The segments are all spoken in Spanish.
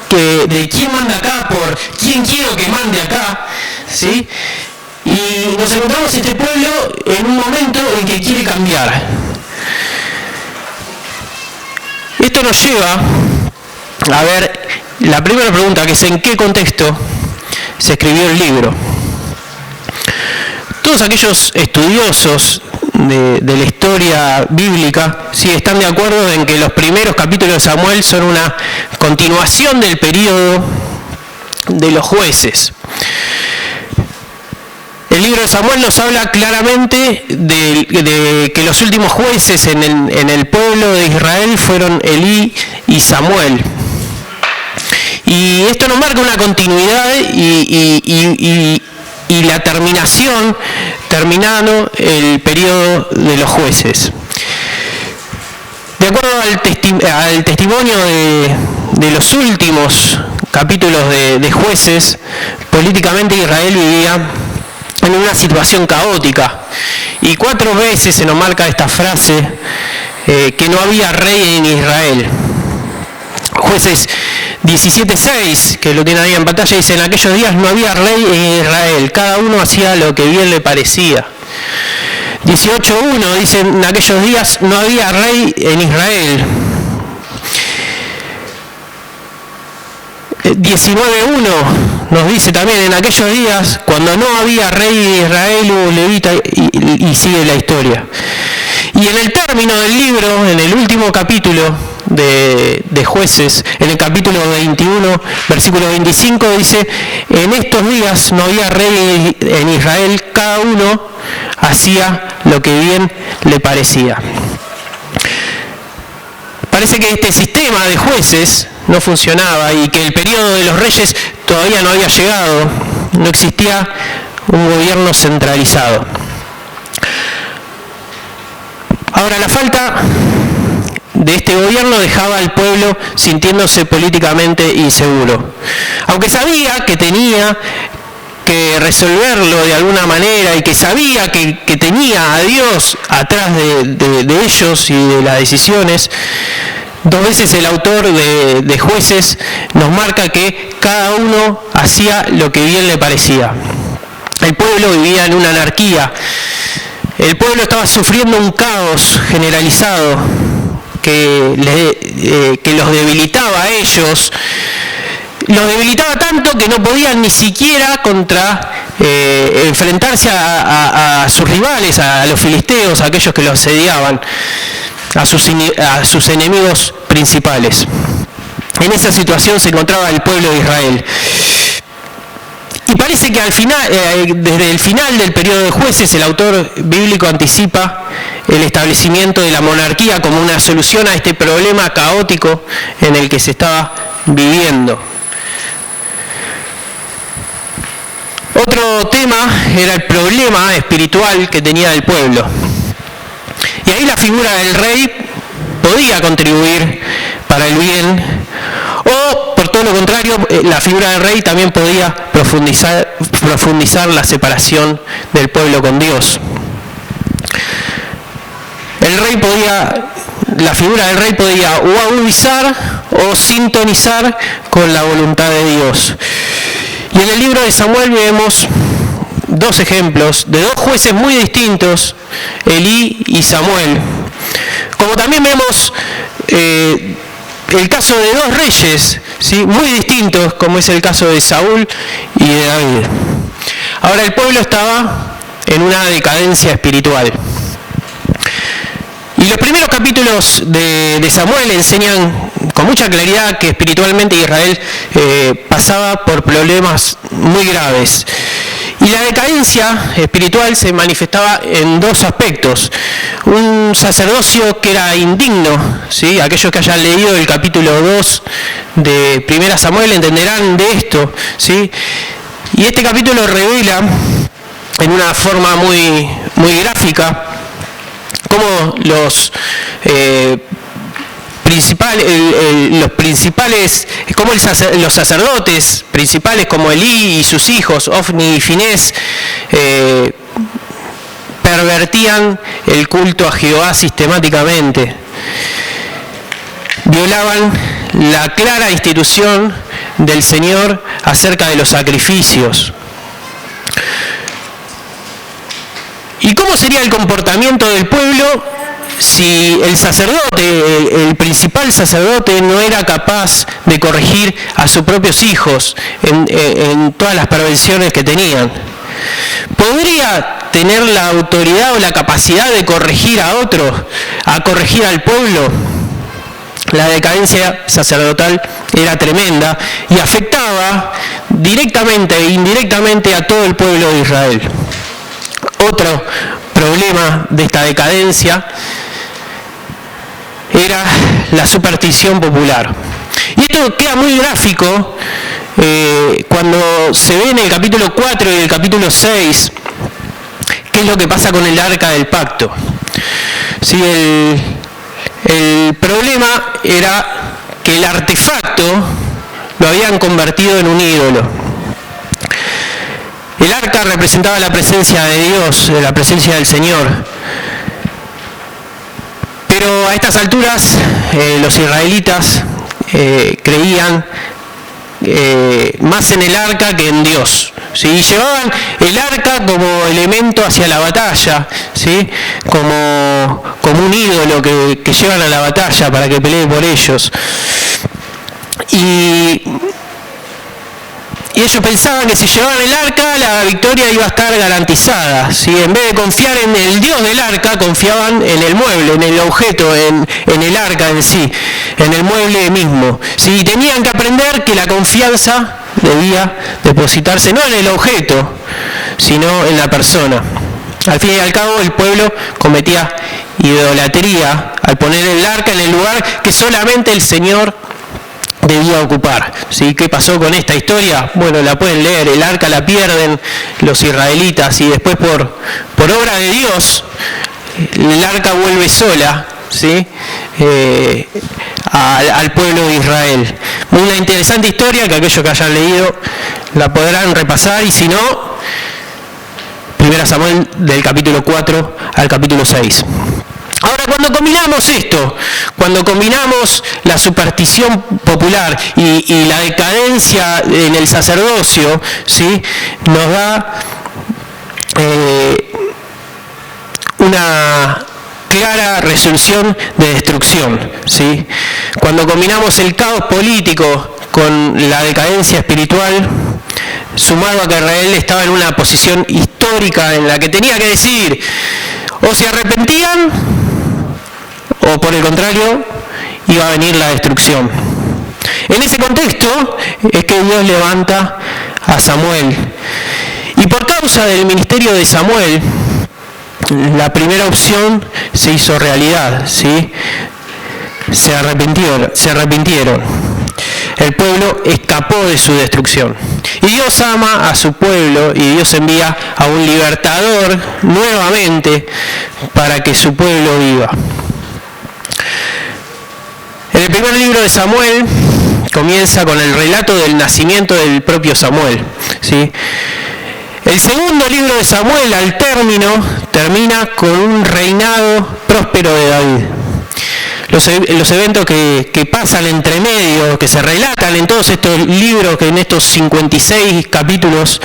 de quién manda acá, por quién quiero que mande acá, ¿sí? Y nos encontramos este pueblo en un momento en que quiere cambiar. Esto nos lleva a ver la primera pregunta, que es ¿en qué contexto se escribió el libro? Todos aquellos estudiosos de la historia bíblica sí están de acuerdo en que los primeros capítulos de Samuel son una continuación del periodo de los jueces. El libro de Samuel nos habla claramente de que los últimos jueces en el pueblo de Israel fueron Elí y Samuel. Y esto nos marca una continuidad y la terminando el periodo de los jueces. De acuerdo al testimonio de los últimos capítulos de jueces, políticamente Israel vivía en una situación caótica. Y 4 veces se nos marca esta frase, que no había rey en Israel. Jueces 17:6, que lo tiene ahí en pantalla, dice: en aquellos días no había rey en Israel, cada uno hacía lo que bien le parecía. 18:1 dice: en aquellos días no había rey en Israel. 19:1 nos dice también: en aquellos días, cuando no había rey en Israel, hubo levita, y sigue la historia. Y en el término del libro, en el último capítulo de Jueces, en el capítulo 21, versículo 25, dice: en estos días no había rey en Israel, cada uno hacía lo que bien le parecía. Parece que este sistema de jueces no funcionaba y que el periodo de los reyes todavía no había llegado, no existía un gobierno centralizado. Ahora, la falta de este gobierno dejaba al pueblo sintiéndose políticamente inseguro. Aunque sabía que tenía que resolverlo de alguna manera y que sabía que tenía a Dios atrás de ellos y de las decisiones, 2 veces el autor de Jueces nos marca que cada uno hacía lo que bien le parecía. El pueblo vivía en una anarquía. El pueblo estaba sufriendo un caos generalizado que los debilitaba a ellos. Los debilitaba tanto que no podían ni siquiera enfrentarse a sus rivales, a los filisteos, a aquellos que los asediaban, a sus enemigos principales. En esa situación se encontraba el pueblo de Israel. Y parece que al final, desde el final del periodo de Jueces, el autor bíblico anticipa el establecimiento de la monarquía como una solución a este problema caótico en el que se estaba viviendo. Otro tema era el problema espiritual que tenía el pueblo. Y ahí la figura del rey podía contribuir para el bien, o por todo lo contrario, la figura del rey también podía profundizar la separación del pueblo con Dios. La figura del rey podía o agudizar o sintonizar con la voluntad de Dios. Y en el libro de Samuel vemos 2 ejemplos de 2 jueces muy distintos, Elí y Samuel. Como también vemos el caso de 2 reyes, ¿sí?, muy distintos, como es el caso de Saúl y de David. Ahora, el pueblo estaba en una decadencia espiritual. Y los primeros capítulos de Samuel enseñan con mucha claridad que espiritualmente Israel pasaba por problemas muy graves. Y la decadencia espiritual se manifestaba en 2 aspectos. Un sacerdocio que era indigno, ¿sí? Aquellos que hayan leído el capítulo 2 de 1 Samuel entenderán de esto, ¿sí? Y este capítulo revela en una forma muy, muy gráfica cómo los sacerdotes principales como Elí y sus hijos, Ofni y Finés, pervertían el culto a Jehová sistemáticamente. Violaban la clara institución del Señor acerca de los sacrificios. ¿Y cómo sería el comportamiento del pueblo si el sacerdote, el principal sacerdote, no era capaz de corregir a sus propios hijos en todas las perversiones que tenían? ¿Podría tener la autoridad o la capacidad de corregir a otros, a corregir al pueblo? La decadencia sacerdotal era tremenda y afectaba directamente e indirectamente a todo el pueblo de Israel. Otro problema de esta decadencia era la superstición popular. Y esto queda muy gráfico cuando se ve en el capítulo 4 y el capítulo 6 qué es lo que pasa con el arca del pacto. ¿Sí? El problema era que el artefacto lo habían convertido en un ídolo. El arca representaba la presencia de Dios, la presencia del Señor. Pero a estas alturas los israelitas creían más en el arca que en Dios, ¿sí? Y llevaban el arca como elemento hacia la batalla, ¿sí? como un ídolo que llevan a la batalla para que pelee por ellos. Y ellos pensaban que si llevaban el arca, la victoria iba a estar garantizada, ¿sí? En vez de confiar en el Dios del arca, confiaban en el mueble, en el objeto, en el arca en sí, en el mueble mismo, ¿sí? Y tenían que aprender que la confianza debía depositarse no en el objeto, sino en la persona. Al fin y al cabo, el pueblo cometía idolatría al poner el arca en el lugar que solamente el Señor debía ocupar. ¿Sí? ¿Qué pasó con esta historia? Bueno, la pueden leer. El arca la pierden los israelitas y después por obra de Dios el arca vuelve sola, ¿sí? Al pueblo de Israel. Una interesante historia que aquellos que hayan leído la podrán repasar, y si no, 1 Samuel del capítulo 4 al capítulo 6. Ahora, cuando combinamos esto, cuando combinamos la superstición popular y la decadencia en el sacerdocio, ¿sí? Nos da una clara resolución de destrucción, ¿sí? Cuando combinamos el caos político con la decadencia espiritual, sumado a que Israel estaba en una posición histórica en la que tenía que decidir: o se arrepentían, o por el contrario, iba a venir la destrucción. En ese contexto es que Dios levanta a Samuel. Y por causa del ministerio de Samuel, la primera opción se hizo realidad, ¿sí? Se arrepintieron. El pueblo escapó de su destrucción. Y Dios ama a su pueblo y Dios envía a un libertador nuevamente para que su pueblo viva. En el primer libro de Samuel comienza con el relato del nacimiento del propio Samuel, ¿sí? El segundo libro de Samuel, al término, termina con un reinado próspero de David. Los eventos que pasan entre medio, que se relatan en todos estos libros, que en estos 56 capítulos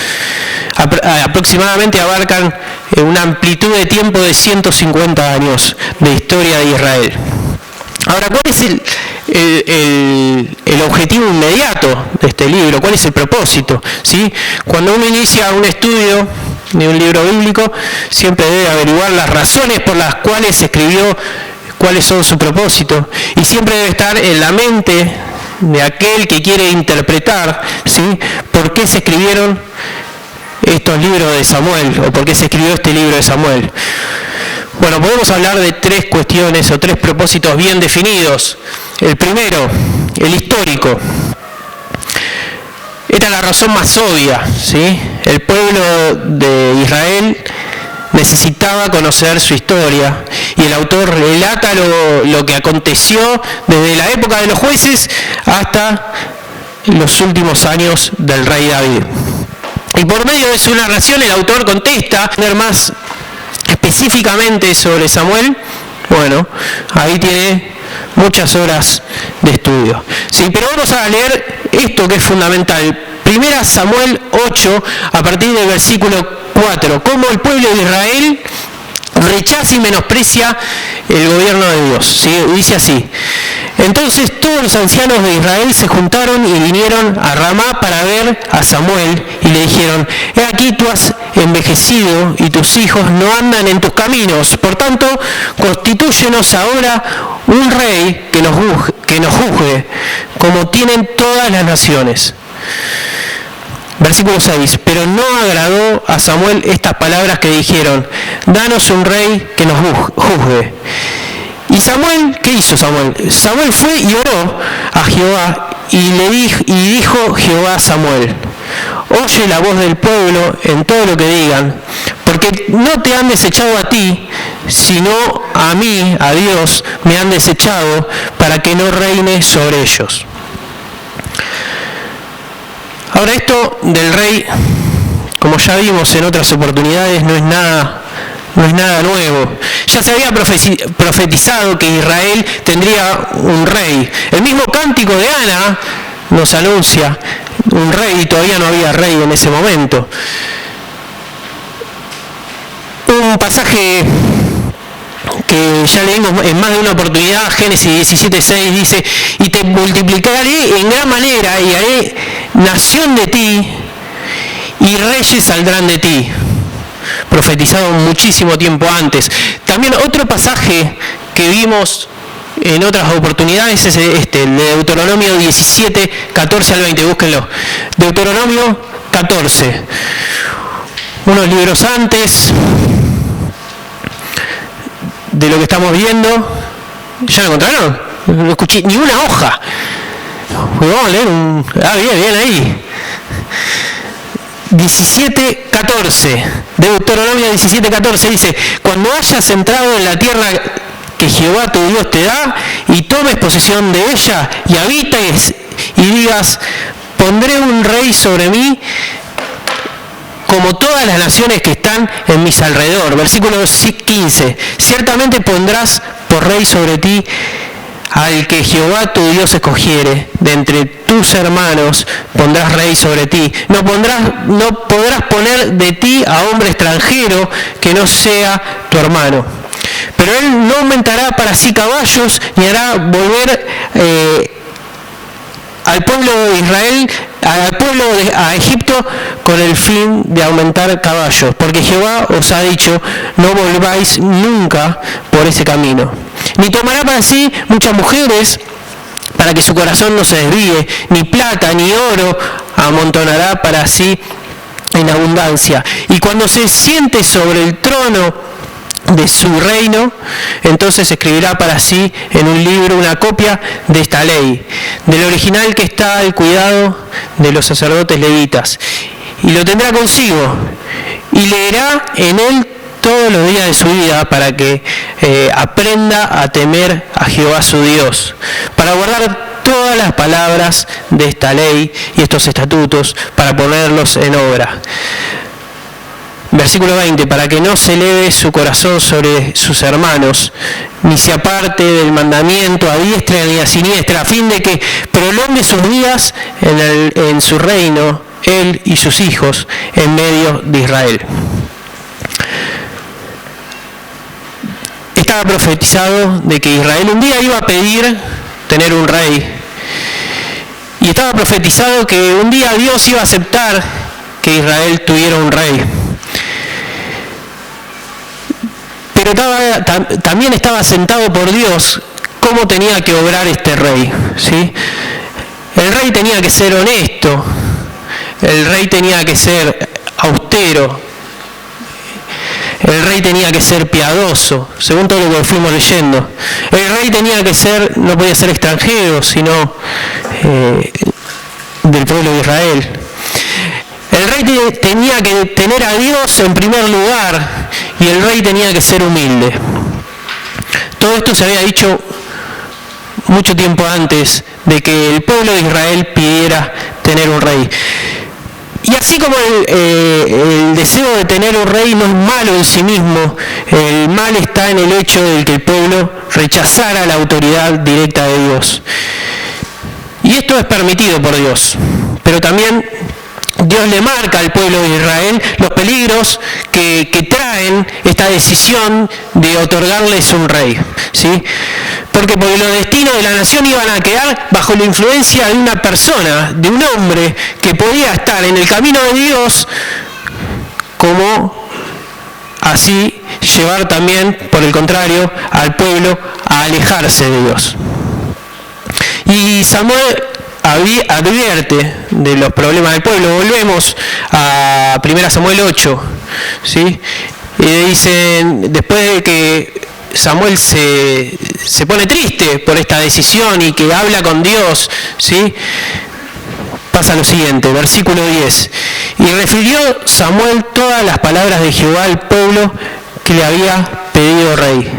aproximadamente abarcan una amplitud de tiempo de 150 años de historia de Israel. Ahora, ¿cuál es el objetivo inmediato de este libro? ¿Cuál es el propósito? ¿Sí? Cuando uno inicia un estudio de un libro bíblico, siempre debe averiguar las razones por las cuales se escribió, cuáles son su propósito, y siempre debe estar en la mente de aquel que quiere interpretar, ¿sí? ¿Por qué se escribieron estos libros de Samuel? ¿O por qué se escribió este libro de Samuel? Bueno, podemos hablar de tres cuestiones o tres propósitos bien definidos. El primero, el histórico. Esta es la razón más obvia, ¿sí? El pueblo de Israel necesitaba conocer su historia, y el autor relata lo que aconteció desde la época de los jueces hasta los últimos años del rey David. Y por medio de su narración el autor contesta más específicamente sobre Samuel. Bueno, ahí tiene muchas horas de estudio. Sí, pero vamos a leer esto que es fundamental. 1 Samuel 8, a partir del versículo 4, cómo el pueblo de Israel rechaza y menosprecia el gobierno de Dios. ¿Sí? Dice así: entonces todos los ancianos de Israel se juntaron y vinieron a Ramá para ver a Samuel, y le dijeron: he aquí tú has envejecido y tus hijos no andan en tus caminos, por tanto constitúyenos ahora un rey que nos juzgue, como tienen todas las naciones. Versículo 6, pero no agradó a Samuel estas palabras que dijeron: danos un rey que nos juzgue. Y Samuel, ¿qué hizo Samuel? Samuel fue y oró a Jehová, y dijo Jehová a Samuel: oye la voz del pueblo en todo lo que digan, porque no te han desechado a ti, sino a mí, a Dios, me han desechado, para que no reine sobre ellos. Ahora, esto del rey, como ya vimos en otras oportunidades, no es nada nuevo. Ya se había profetizado que Israel tendría un rey. El mismo cántico de Ana nos anuncia un rey, y todavía no había rey en ese momento. Un pasaje que ya leímos en más de una oportunidad, Génesis 17:6, dice: y te multiplicaré en gran manera, y haré nación de ti, y reyes saldrán de ti. Profetizado muchísimo tiempo antes. También otro pasaje que vimos en otras oportunidades es el de Deuteronomio 17, 14 al 20, búsquenlo. Deuteronomio 14. Unos libros antes de lo que estamos viendo. ¿Ya lo encontraron? No escuché ni una hoja. Pues vamos a leer bien ahí. 17:14, Deuteronomio 17:14 dice: cuando hayas entrado en la tierra que Jehová tu Dios te da, y tomes posesión de ella, y habites, y digas: pondré un rey sobre mí, como todas las naciones que están en mis alrededor. Versículo 15, ciertamente pondrás por rey sobre ti al que Jehová tu Dios escogiere, de entre tus hermanos pondrás rey sobre ti. No podrás poner de ti a hombre extranjero que no sea tu hermano. Pero él no aumentará para sí caballos, ni hará volver al pueblo de Israel, a Egipto, con el fin de aumentar caballos, porque Jehová os ha dicho: no volváis nunca por ese camino. Ni tomará para sí muchas mujeres, para que su corazón no se desvíe, ni plata ni oro amontonará para sí en abundancia. Y cuando se siente sobre el trono de su reino, entonces escribirá para sí en un libro una copia de esta ley, del original que está al cuidado de los sacerdotes levitas, y lo tendrá consigo, y leerá en él todos los días de su vida, para que aprenda a temer a Jehová su Dios, para guardar todas las palabras de esta ley y estos estatutos, para ponerlos en obra. Versículo 20, para que no se eleve su corazón sobre sus hermanos, ni se aparte del mandamiento a diestra ni a siniestra, a fin de que prolongue sus días en su reino, él y sus hijos, en medio de Israel. Estaba profetizado de que Israel un día iba a pedir tener un rey, y estaba profetizado que un día Dios iba a aceptar que Israel tuviera un rey. Pero también estaba sentado por Dios cómo tenía que obrar este rey, ¿sí? El rey tenía que ser honesto, el rey tenía que ser austero, el rey tenía que ser piadoso, según todo lo que fuimos leyendo. El rey tenía que ser, no podía ser extranjero, sino del pueblo de Israel. El rey tenía que tener a Dios en primer lugar, y el rey tenía que ser humilde. Todo esto se había dicho mucho tiempo antes de que el pueblo de Israel pidiera tener un rey. Y así como el deseo de tener un rey no es malo en sí mismo, el mal está en el hecho de que el pueblo rechazara la autoridad directa de Dios. Y Y esto es permitido por Dios, pero también Dios le marca al pueblo de Israel los peligros que traen esta decisión de otorgarles un rey, ¿sí? Porque los destinos de la nación iban a quedar bajo la influencia de una persona, de un hombre que podía estar en el camino de Dios, como así llevar también, por el contrario, al pueblo a alejarse de Dios. Y Samuel advierte de los problemas del pueblo. Volvemos a 1 Samuel 8, ¿sí? Y dicen, después de que Samuel se pone triste por esta decisión y que habla con Dios, ¿sí? Pasa lo siguiente, versículo 10. Y refirió Samuel todas las palabras de Jehová al pueblo que le había pedido rey.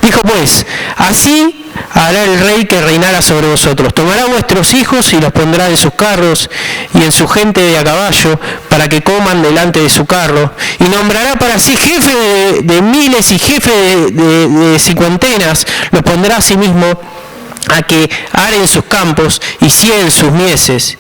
Dijo pues, así hará el rey que reinara sobre vosotros. Tomará vuestros hijos y los pondrá en sus carros y en su gente de a caballo para que coman delante de su carro. Y nombrará para sí jefe de miles y jefe de cincuentenas. Los pondrá a sí mismo a que aren sus campos y cieguen sus mieses.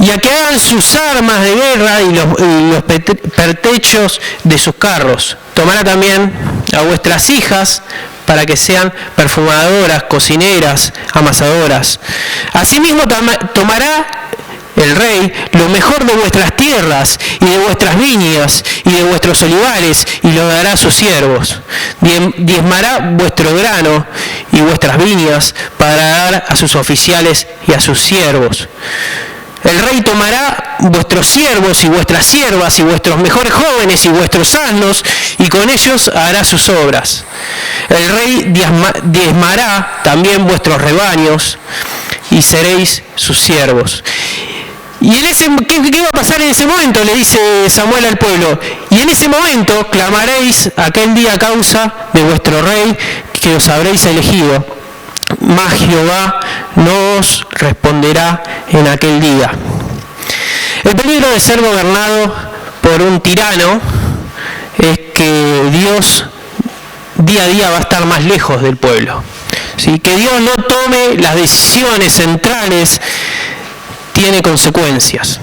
Y a que hagan sus armas de guerra y los pertrechos de sus carros. Tomará también a vuestras hijas para que sean perfumadoras, cocineras, amasadoras. Asimismo tomará el rey lo mejor de vuestras tierras y de vuestras viñas y de vuestros olivares y lo dará a sus siervos. Diezmará vuestro grano y vuestras viñas para dar a sus oficiales y a sus siervos. El rey tomará vuestros siervos y vuestras siervas y vuestros mejores jóvenes y vuestros asnos y con ellos hará sus obras. El rey diezmará también vuestros rebaños y seréis sus siervos. Y ¿qué va a pasar en ese momento? Le dice Samuel al pueblo. Y en ese momento clamaréis aquel día a causa de vuestro rey que os habréis elegido. Mas Jehová no os responderá en aquel día. El peligro de ser gobernado por un tirano es que Dios día a día va a estar más lejos del pueblo. ¿Sí? Que Dios no tome las decisiones centrales tiene consecuencias.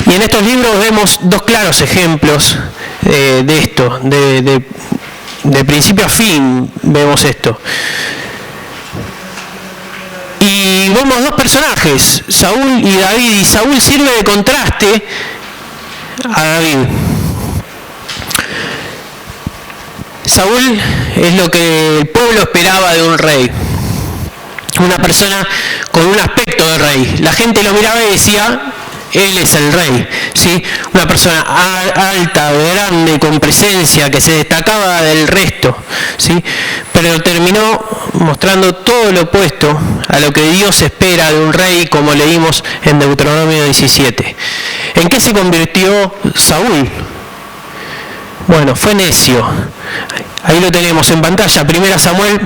Y en estos libros vemos dos claros ejemplos de esto, de principio a fin vemos esto. Y vemos dos personajes, Saúl y David, y Saúl sirve de contraste a David. Saúl es lo que el pueblo esperaba de un rey, una persona con un aspecto de rey. La gente lo miraba y decía, él es el rey, ¿sí? Una persona alta, grande, con presencia, que se destacaba del resto, ¿sí? Pero terminó mostrando todo lo opuesto a lo que Dios espera de un rey, como leímos en Deuteronomio 17. ¿En qué se convirtió Saúl? Bueno, fue necio. Ahí lo tenemos en pantalla, 1 Samuel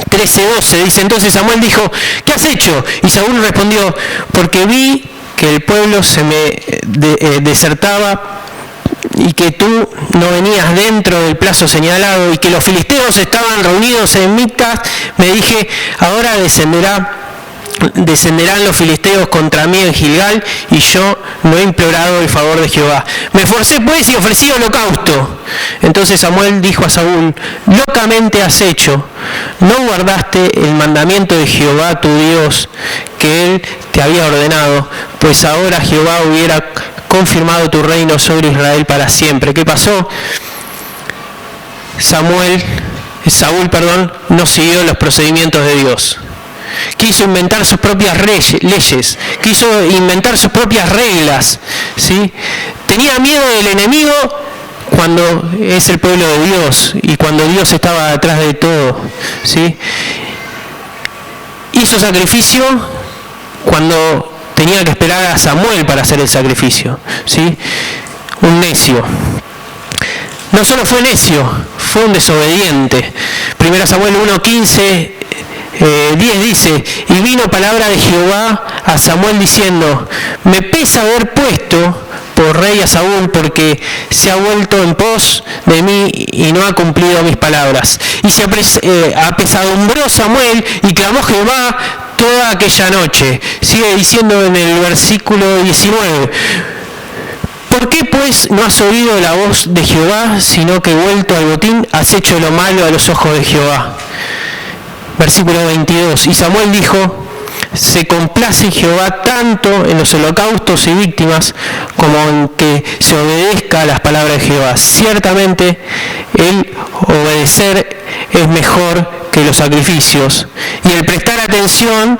13:12, dice, entonces Samuel dijo, ¿qué has hecho? Y Saúl respondió, porque vi que el pueblo se me desertaba y que tú no venías dentro del plazo señalado y que los filisteos estaban reunidos en Micmas, me dije, ahora descenderán los filisteos contra mí en Gilgal y yo no he implorado el favor de Jehová. Me esforcé pues y ofrecí holocausto. Entonces Samuel dijo a Saúl, locamente has hecho, no guardaste el mandamiento de Jehová tu Dios que él te había ordenado, pues ahora Jehová hubiera confirmado tu reino sobre Israel para siempre. ¿Qué pasó? Saúl, no siguió los procedimientos de Dios. Quiso inventar sus propias leyes, quiso inventar sus propias reglas, ¿sí? Tenía miedo del enemigo cuando es el pueblo de Dios y cuando Dios estaba detrás de todo, ¿sí? Hizo sacrificio cuando tenía que esperar a Samuel para hacer el sacrificio, ¿sí? Un necio. No solo fue necio, fue un desobediente. 1 Samuel 1:15 10 dice, y vino palabra de Jehová a Samuel diciendo, me pesa haber puesto por rey a Saúl porque se ha vuelto en pos de mí y no ha cumplido mis palabras. Y se apesadumbró Samuel y clamó Jehová toda aquella noche. Sigue diciendo en el versículo 19, ¿por qué pues no has oído la voz de Jehová, sino que vuelto al botín has hecho lo malo a los ojos de Jehová? Versículo 22, y Samuel dijo, se complace Jehová tanto en los holocaustos y víctimas como en que se obedezca a las palabras de Jehová. Ciertamente el obedecer es mejor que los sacrificios y el prestar atención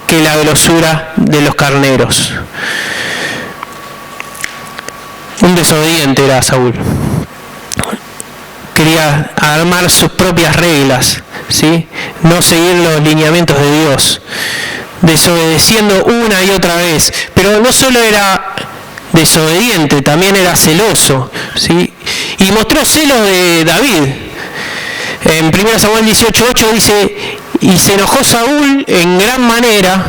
que la grosura de los carneros. Un desobediente era Saúl. Quería armar sus propias reglas, ¿sí? No seguir los lineamientos de Dios, desobedeciendo una y otra vez. Pero no solo era desobediente, también era celoso, ¿sí? Y mostró celos de David. En 1 Samuel 18:8 dice, y se enojó Saúl en gran manera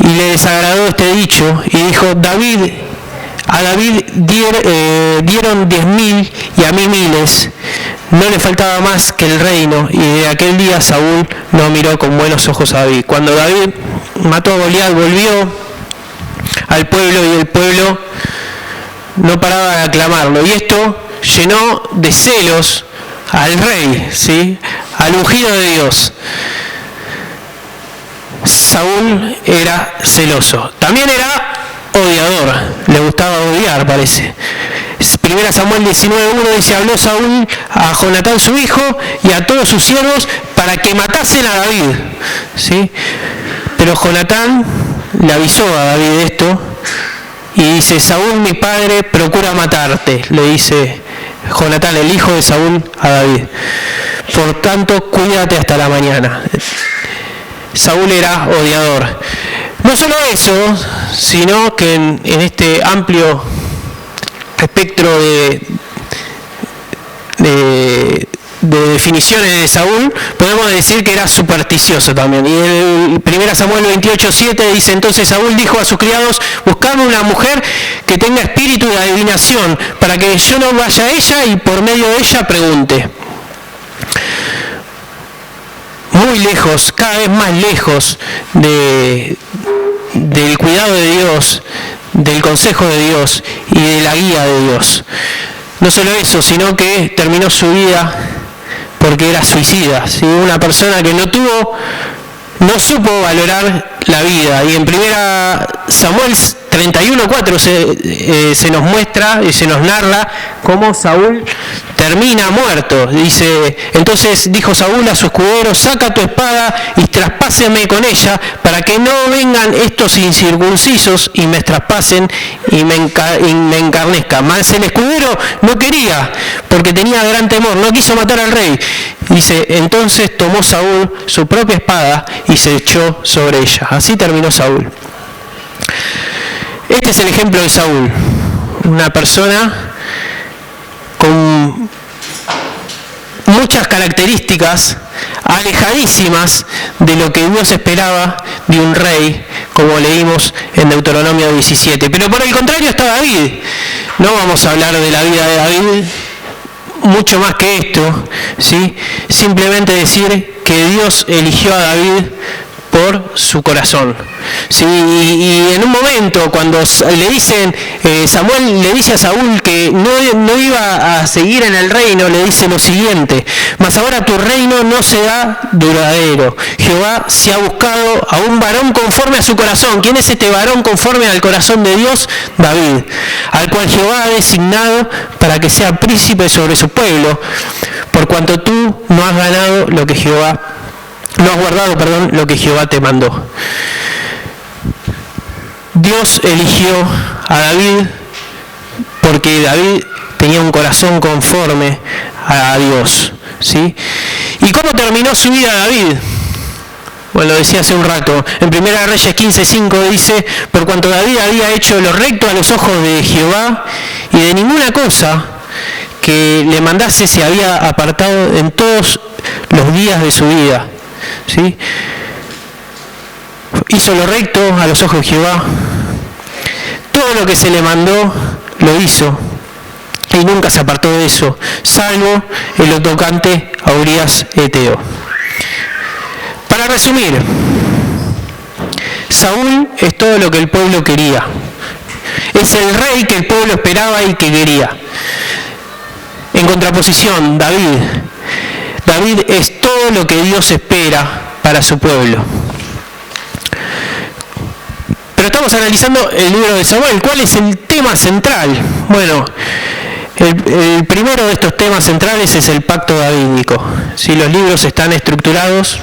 y le desagradó este dicho y dijo, a David dieron 10.000 y a mí miles, no le faltaba más que el reino, y de aquel día Saúl no miró con buenos ojos a David. Cuando David mató a Goliat, volvió al pueblo y el pueblo no paraba de aclamarlo, y esto llenó de celos al rey, ¿sí? Al ungido de Dios. Saúl era celoso, también era odiador, le gustaba odiar, parece. 1 Samuel 19:1 dice, habló Saúl a Jonatán su hijo y a todos sus siervos para que matasen a David, ¿sí? Pero Jonatán le avisó a David esto y dice, Saúl mi padre procura matarte, le dice Jonatán, el hijo de Saúl, a David. Por tanto, cuídate hasta la mañana. Saúl era odiador. No solo eso, sino que en este amplio espectro de definiciones de Saúl, podemos decir que era supersticioso también. Y en 1 Samuel 28:7 dice, entonces Saúl dijo a sus criados, buscadme una mujer que tenga espíritu de adivinación, para que yo no vaya a ella y por medio de ella pregunte. Muy lejos, cada vez más lejos del cuidado de Dios, del consejo de Dios y de la guía de Dios. No solo eso, sino que terminó su vida porque era suicida, ¿sí? Una persona que no supo valorar la vida. Y en 1 Samuel 31:4 se nos muestra y se nos narra cómo Saúl termina muerto. Dice, entonces dijo Saúl a su escudero, saca tu espada y traspáseme con ella, para que no vengan estos incircuncisos y me traspasen y me encarnezcan. Mas el escudero no quería, porque tenía gran temor, no quiso matar al rey. Dice, entonces tomó Saúl su propia espada y se echó sobre ella. Así terminó Saúl. Este es el ejemplo de Saúl, una persona con muchas características alejadísimas de lo que Dios esperaba de un rey, como leímos en Deuteronomio 17. Pero por el contrario está David. No vamos a hablar de la vida de David, mucho más que esto, ¿sí? Simplemente decir que Dios eligió a David por su corazón, ¿sí? Y en un momento cuando le dicen, Samuel le dice a Saúl que no iba a seguir en el reino, le dice lo siguiente, mas ahora tu reino no será duradero. Jehová se ha buscado a un varón conforme a su corazón. ¿Quién es este varón conforme al corazón de Dios? David, al cual Jehová ha designado para que sea príncipe sobre su pueblo, por cuanto tú no has guardado lo que Jehová te mandó. Dios eligió a David porque David tenía un corazón conforme a Dios, ¿sí? ¿Y cómo terminó su vida David? Bueno, lo decía hace un rato. En 1 Reyes 15:5 dice, por cuanto David había hecho lo recto a los ojos de Jehová y de ninguna cosa que le mandase se había apartado en todos los días de su vida, ¿sí? Hizo lo recto a los ojos de Jehová. Todo lo que se le mandó lo hizo y nunca se apartó de eso, salvo en lo tocante a Urías Eteo. Para Para resumir, Saúl es todo lo que el pueblo quería. Es el rey que el pueblo esperaba y que quería. En contraposición, David. David es todo lo que Dios espera para su pueblo. Pero estamos analizando el libro de Samuel. ¿Cuál es el tema central? Bueno, el primero de estos temas centrales es el pacto davídico. Si los libros están estructurados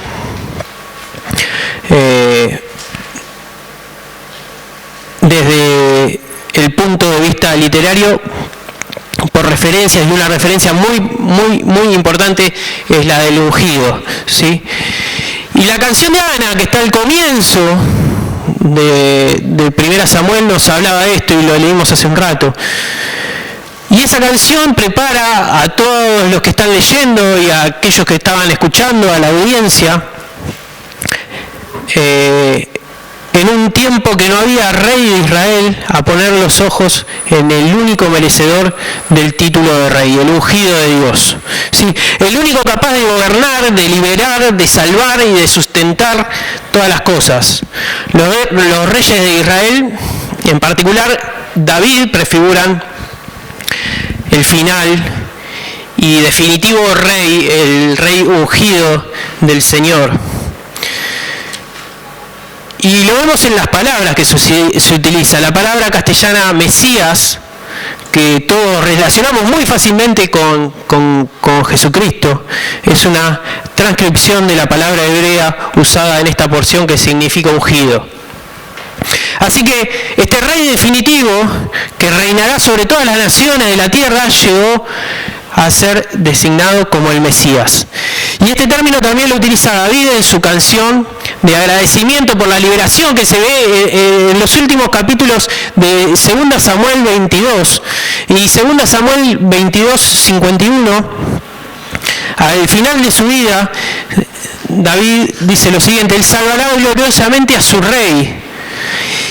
desde el punto de vista literario por referencias, y una referencia muy importante es la del ungido, ¿sí? Y la canción de Ana, que está al comienzo de 1 Samuel, nos hablaba de esto y lo leímos hace un rato. Y esa canción prepara a todos los que están leyendo y a aquellos que estaban escuchando, a la audiencia, en un tiempo que no había rey de Israel, a poner los ojos en el único merecedor del título de rey, el ungido de Dios. Sí, el único capaz de gobernar, de liberar, de salvar y de sustentar todas las cosas. Los reyes de Israel, en particular David, prefiguran el final y definitivo rey, el rey ungido del Señor. Y lo vemos en las palabras que se utiliza. La palabra castellana Mesías, que todos relacionamos muy fácilmente con Jesucristo, es una transcripción de la palabra hebrea usada en esta porción que significa ungido. Así que este rey definitivo, que reinará sobre todas las naciones de la tierra, llegó a ser designado como el Mesías. Y este término también lo utiliza David en su canción de agradecimiento por la liberación que se ve en los últimos capítulos de 2 Samuel 22 y 2 Samuel 22, 51. Al final de su vida, David dice lo siguiente: él salvará gloriosamente a su rey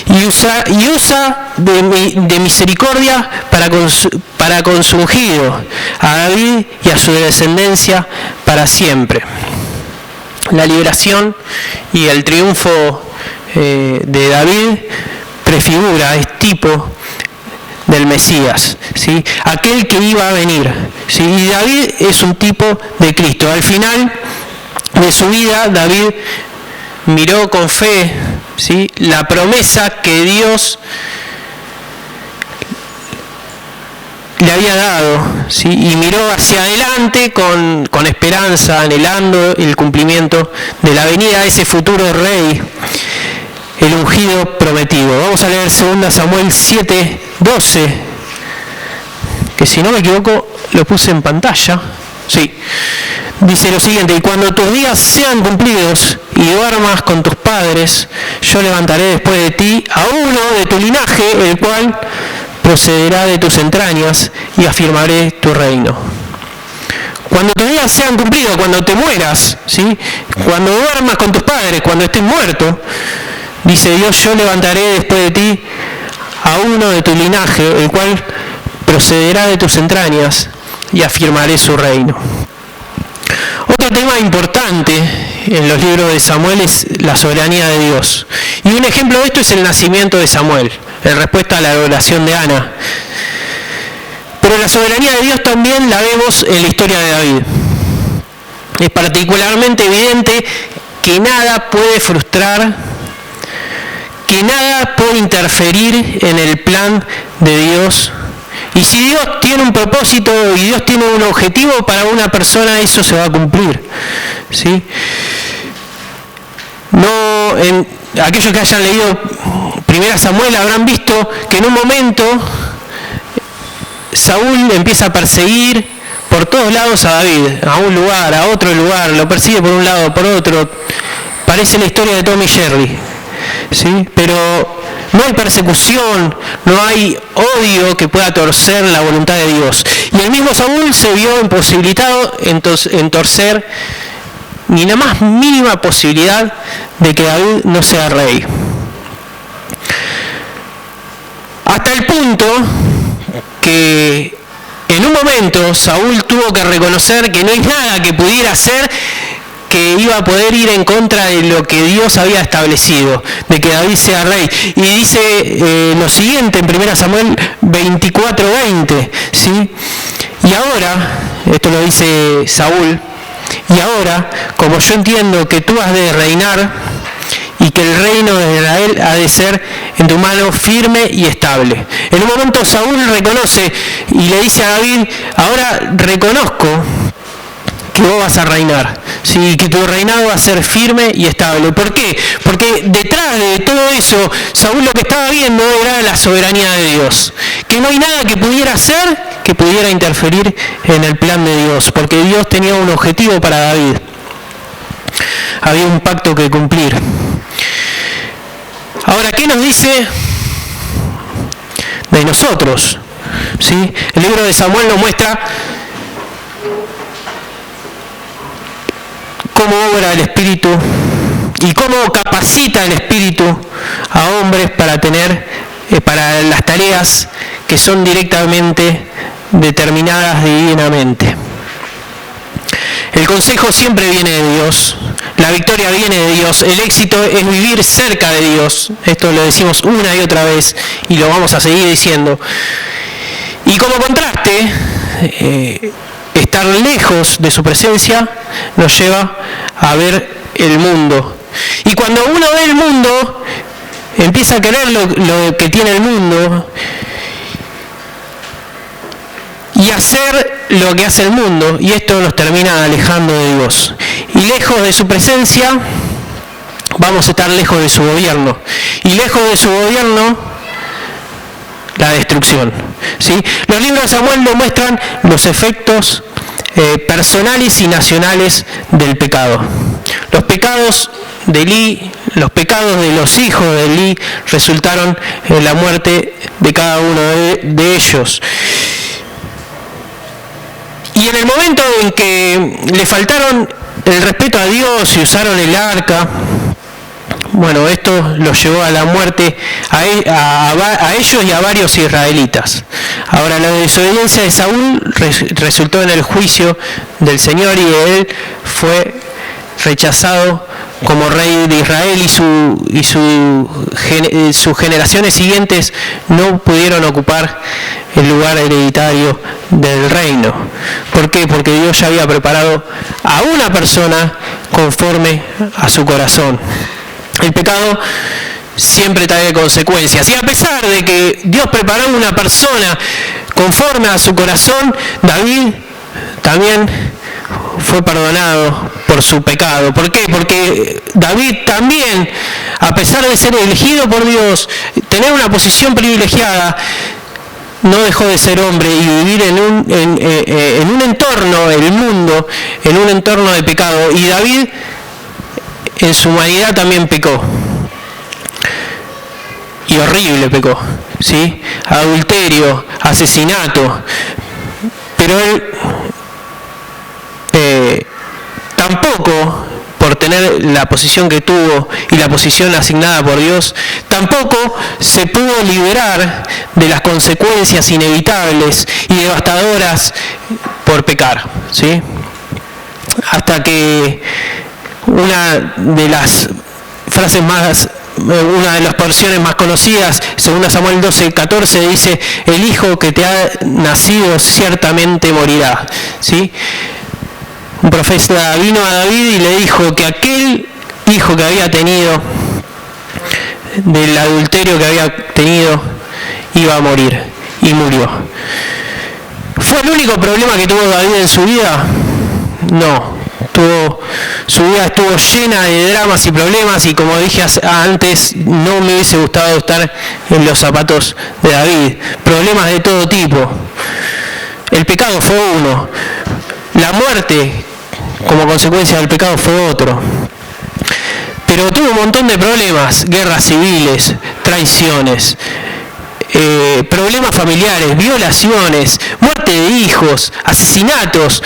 y usa de misericordia para con su ungido, a David y a su descendencia para siempre. La liberación y el triunfo de David prefigura, es tipo del Mesías, ¿sí? Aquel que iba a venir, ¿sí? Y David es un tipo de Cristo. Al final de su vida, David miró con fe, ¿sí?, la promesa que Dios le había dado, ¿sí?, y miró hacia adelante con esperanza, anhelando el cumplimiento de la venida de ese futuro rey, el ungido prometido. Vamos a leer 2 Samuel 7, 12, que si no me equivoco lo puse en pantalla. Sí. Dice lo siguiente: y cuando tus días sean cumplidos y duermas con tus padres, yo levantaré después de ti a uno de tu linaje, el cual procederá de tus entrañas, y afirmaré tu reino. Cuando tus días sean cumplidos, cuando te mueras, ¿sí?, cuando duermas con tus padres, cuando estés muerto, dice Dios, yo levantaré después de ti a uno de tu linaje, el cual procederá de tus entrañas, y afirmaré su reino. Otro tema importante en los libros de Samuel es la soberanía de Dios. Y un ejemplo de esto es el nacimiento de Samuel, en respuesta a la oración de Ana. Pero la soberanía de Dios también la vemos en la historia de David. Es particularmente evidente que nada puede frustrar, que nada puede interferir en el plan de Dios. Y si Dios tiene un propósito y Dios tiene un objetivo para una persona, eso se va a cumplir, ¿sí? Aquellos que hayan leído 1 Samuel habrán visto que en un momento Saúl empieza a perseguir por todos lados a David, a un lugar, a otro lugar, lo persigue por un lado, por otro. Parece la historia de Tom y Jerry, ¿sí? Pero no hay persecución, no hay odio que pueda torcer la voluntad de Dios. Y el mismo Saúl se vio imposibilitado en torcer ni la más mínima posibilidad de que David no sea rey. Hasta el punto que en un momento Saúl tuvo que reconocer que no hay nada que pudiera hacer que iba a poder ir en contra de lo que Dios había establecido, de que David sea rey. Y dice lo siguiente en 1 Samuel 24:20, ¿sí? Y ahora, esto lo dice Saúl, y ahora, como yo entiendo que tú has de reinar y que el reino de Israel ha de ser en tu mano firme y estable. En un momento Saúl reconoce y le dice a David, ahora reconozco que vos vas a reinar, ¿sí? Que tu reinado va a ser firme y estable. ¿Por qué? Porque detrás de todo eso, Saúl lo que estaba viendo era la soberanía de Dios. Que no hay nada que pudiera hacer que pudiera interferir en el plan de Dios, porque Dios tenía un objetivo para David. Había un pacto que cumplir. Ahora, ¿qué nos dice de nosotros? ¿Sí? El libro de Samuel nos muestra cómo obra el Espíritu y cómo capacita el Espíritu a hombres para para las tareas que son directamente determinadas divinamente. El consejo siempre viene de Dios, la victoria viene de Dios, el éxito es vivir cerca de Dios. Esto lo decimos una y otra vez y lo vamos a seguir diciendo. Y como contraste, estar lejos de su presencia nos lleva a ver el mundo. Y cuando uno ve el mundo, empieza a querer lo que tiene el mundo y hacer lo que hace el mundo, y esto nos termina alejando de Dios. Y lejos de su presencia, vamos a estar lejos de su gobierno. Y lejos de su gobierno, la destrucción. ¿Sí? Los libros de Samuel nos muestran los efectos personales y nacionales del pecado. Los pecados de Elí, los pecados de los hijos de Elí resultaron en la muerte de cada uno de ellos. Y en el momento en que le faltaron el respeto a Dios y usaron el arca, bueno, esto los llevó a la muerte a ellos y a varios israelitas. Ahora, la desobediencia de Saúl resultó en el juicio del Señor y él fue rechazado como rey de Israel y sus generaciones siguientes no pudieron ocupar el lugar hereditario del reino. ¿Por qué? Porque Dios ya había preparado a una persona conforme a su corazón. El pecado siempre trae consecuencias. Y a pesar de que Dios preparó una persona conforme a su corazón, David también fue perdonado por su pecado. ¿Por qué? Porque David también, a pesar de ser elegido por Dios, tener una posición privilegiada, no dejó de ser hombre y vivir en un entorno, el mundo, en un entorno de pecado. Y David, en su humanidad, también pecó. Y horrible pecó, ¿sí? Adulterio, asesinato. Pero él tampoco, por tener la posición que tuvo y la posición asignada por Dios, tampoco se pudo liberar de las consecuencias inevitables y devastadoras por pecar, ¿sí? Hasta que una de las frases más, una de las porciones más conocidas, 2 Samuel 12:14, dice: el hijo que te ha nacido ciertamente morirá, ¿sí? Un profeta vino a David y le dijo que aquel hijo que había tenido, del adulterio que había tenido, iba a morir, y murió. ¿Fue el único problema que tuvo David en su vida? No. Su vida estuvo llena de dramas y problemas, y como dije antes, no me hubiese gustado estar en los zapatos de David. Problemas de todo tipo. El pecado fue uno. La muerte, como consecuencia del pecado, fue otro. Pero tuvo un montón de problemas: guerras civiles, traiciones, problemas familiares, violaciones, muerte de hijos, asesinatos.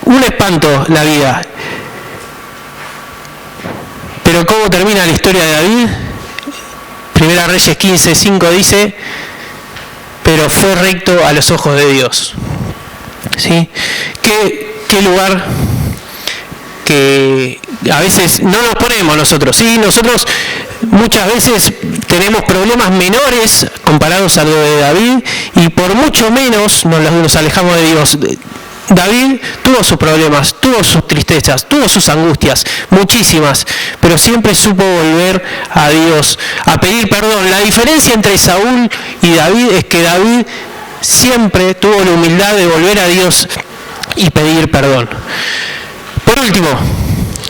Un espanto la vida. Pero ¿cómo termina la historia de David? Primera Reyes 15:5 dice: pero fue recto a los ojos de Dios. ¿Sí? ¿Qué lugar que a veces no nos ponemos nosotros. ¿Sí? Nosotros muchas veces tenemos problemas menores comparados a lo de David y por mucho menos nos alejamos de Dios. David tuvo sus problemas, tuvo sus tristezas, tuvo sus angustias, muchísimas, pero siempre supo volver a Dios, a pedir perdón. La diferencia entre Saúl y David es que David siempre tuvo la humildad de volver a Dios y pedir perdón. Por último,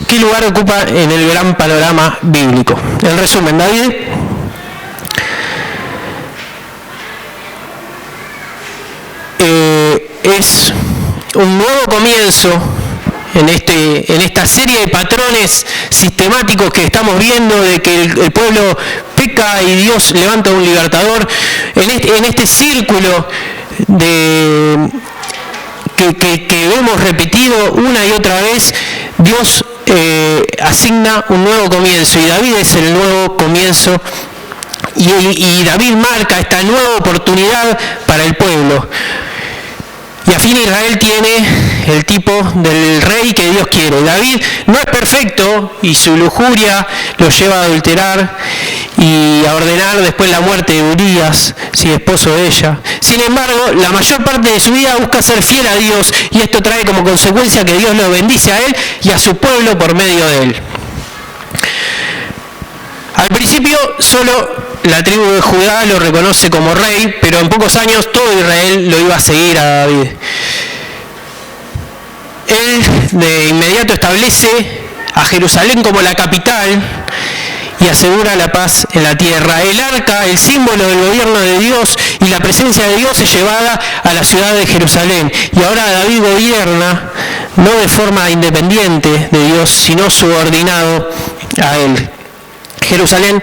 ¿qué lugar ocupa en el gran panorama bíblico? En resumen, David es un nuevo comienzo en esta serie de patrones sistemáticos que estamos viendo de que el pueblo peca y Dios levanta un libertador. En este círculo que vemos repetido una y otra vez, Dios asigna un nuevo comienzo y David es el nuevo comienzo y David marca esta nueva oportunidad para el pueblo. Y a fin Israel tiene el tipo del rey que Dios quiere. David no es perfecto y su lujuria lo lleva a adulterar y a ordenar después la muerte de Urías, esposo de ella. Sin embargo, la mayor parte de su vida busca ser fiel a Dios y esto trae como consecuencia que Dios lo bendice a él y a su pueblo por medio de él. Al principio solo la tribu de Judá lo reconoce como rey, pero en pocos años todo Israel lo iba a seguir a David. Él de inmediato establece a Jerusalén como la capital y asegura la paz en la tierra. El arca, el símbolo del gobierno de Dios y la presencia de Dios es llevada a la ciudad de Jerusalén. Y ahora David gobierna no de forma independiente de Dios, sino subordinado a él. Jerusalén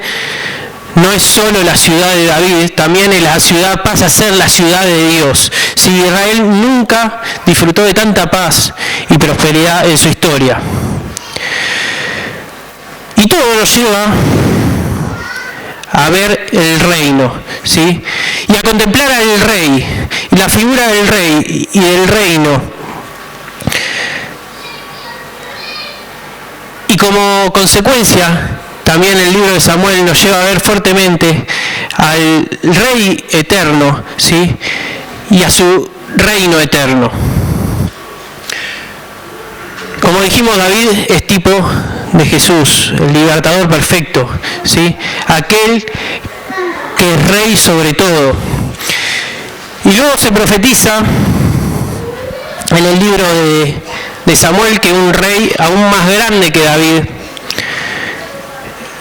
no es solo la ciudad de David, también la ciudad pasa a ser la ciudad de Dios. Si Israel nunca disfrutó de tanta paz y prosperidad en su historia. Y todo nos lleva a ver el reino, ¿sí? Y a contemplar al rey, y la figura del rey y del reino. Y como consecuencia, también el libro de Samuel nos lleva a ver fuertemente al Rey eterno, ¿sí? Y a su reino eterno. Como dijimos, David es tipo de Jesús, el libertador perfecto, ¿sí? Aquel que es rey sobre todo. Y luego se profetiza en el libro de Samuel que un rey aún más grande que David.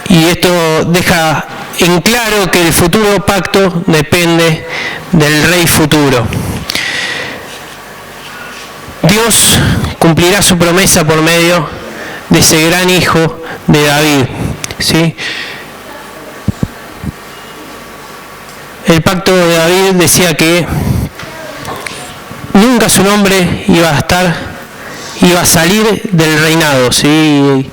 Y esto deja en claro que el futuro pacto depende del rey futuro. Dios cumplirá su promesa por medio de ese gran hijo de David, ¿sí? El pacto de David decía que nunca su nombre iba a salir del reinado, ¿sí?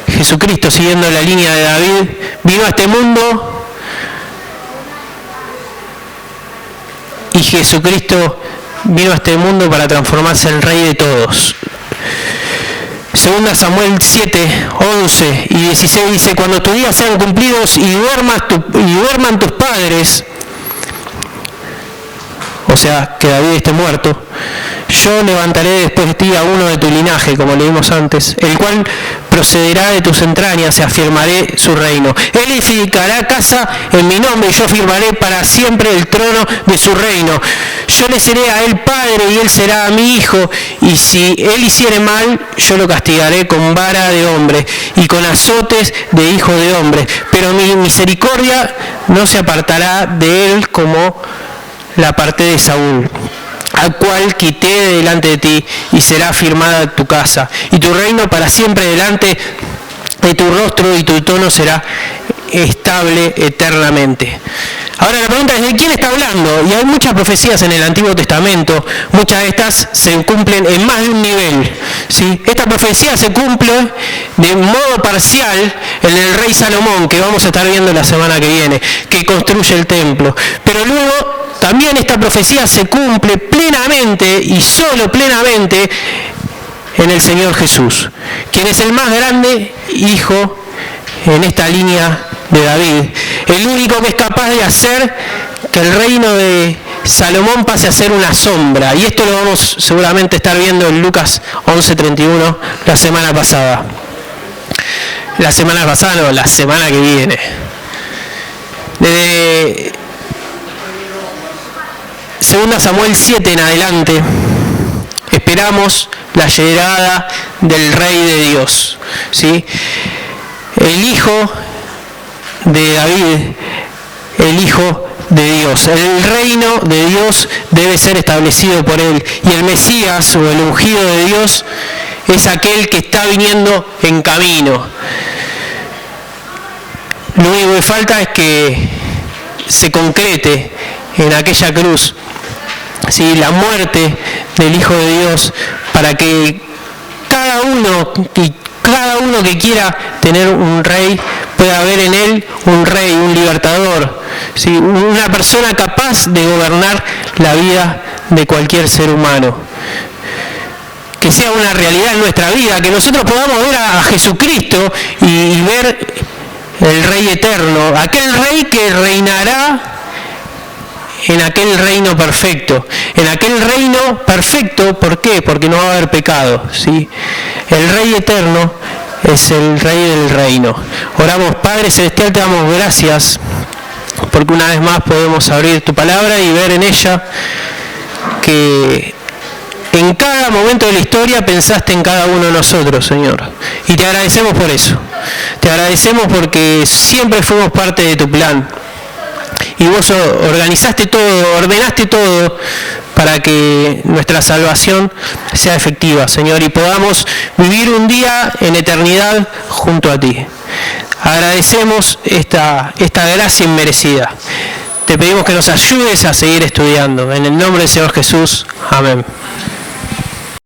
Jesucristo, siguiendo la línea de David, vino a este mundo y Jesucristo vino a este mundo para transformarse en Rey de todos. Segunda Samuel 7, 11 y 16 dice: cuando tus días sean cumplidos y duerman tus padres, o sea, que David esté muerto, yo levantaré después de ti a uno de tu linaje, como leímos antes, el cual procederá de tus entrañas y afirmaré su reino. Él edificará casa en mi nombre y yo afirmaré para siempre el trono de su reino. Yo le seré a él padre y él será a mi hijo, y si él hiciere mal, yo lo castigaré con vara de hombre y con azotes de hijo de hombre. Pero mi misericordia no se apartará de él como la parte de Saúl, al cual quité de delante de ti, y será firmada tu casa, y tu reino para siempre delante de tu rostro, y tu trono será estable eternamente. Ahora la pregunta es: ¿de quién está hablando? Y hay muchas profecías en el Antiguo Testamento, muchas de estas se cumplen en más de un nivel, ¿sí? Esta profecía se cumple de modo parcial en el rey Salomón, que vamos a estar viendo la semana que viene, que construye el templo. Pero luego también esta profecía se cumple plenamente y solo plenamente en el Señor Jesús, quien es el más grande hijo en esta línea de David, el único que es capaz de hacer que el reino de Salomón pase a ser una sombra. Y esto lo vamos seguramente a estar viendo en Lucas 11:31 la semana pasada. La semana pasada no, la semana que viene. Desde 2 Samuel 7 en adelante esperamos la llegada del Rey de Dios, ¿sí? El Hijo de David, el Hijo de Dios. El reino de Dios debe ser establecido por Él. Y el Mesías o el ungido de Dios es aquel que está viniendo en camino. Lo único que falta es que se concrete en aquella cruz, ¿sí?, la muerte del Hijo de Dios, para que cada uno que quiera tener un rey pueda ver en él un rey, un libertador, ¿sí?, una persona capaz de gobernar la vida de cualquier ser humano. Que sea una realidad en nuestra vida, que nosotros podamos ver a Jesucristo y ver el Rey eterno, aquel Rey que reinará en aquel reino perfecto. En aquel reino perfecto, ¿por qué? Porque no va a haber pecado, ¿sí? El Rey eterno es el Rey del reino. Oramos. Padre Celestial, te damos gracias porque una vez más podemos abrir tu palabra y ver en ella que en cada momento de la historia pensaste en cada uno de nosotros, Señor. Y te agradecemos por eso. Te agradecemos porque siempre fuimos parte de tu plan. Y vos organizaste todo, ordenaste todo para que nuestra salvación sea efectiva, Señor, y podamos vivir un día en eternidad junto a ti. Agradecemos esta gracia inmerecida. Te pedimos que nos ayudes a seguir estudiando. En el nombre del Señor Jesús. Amén.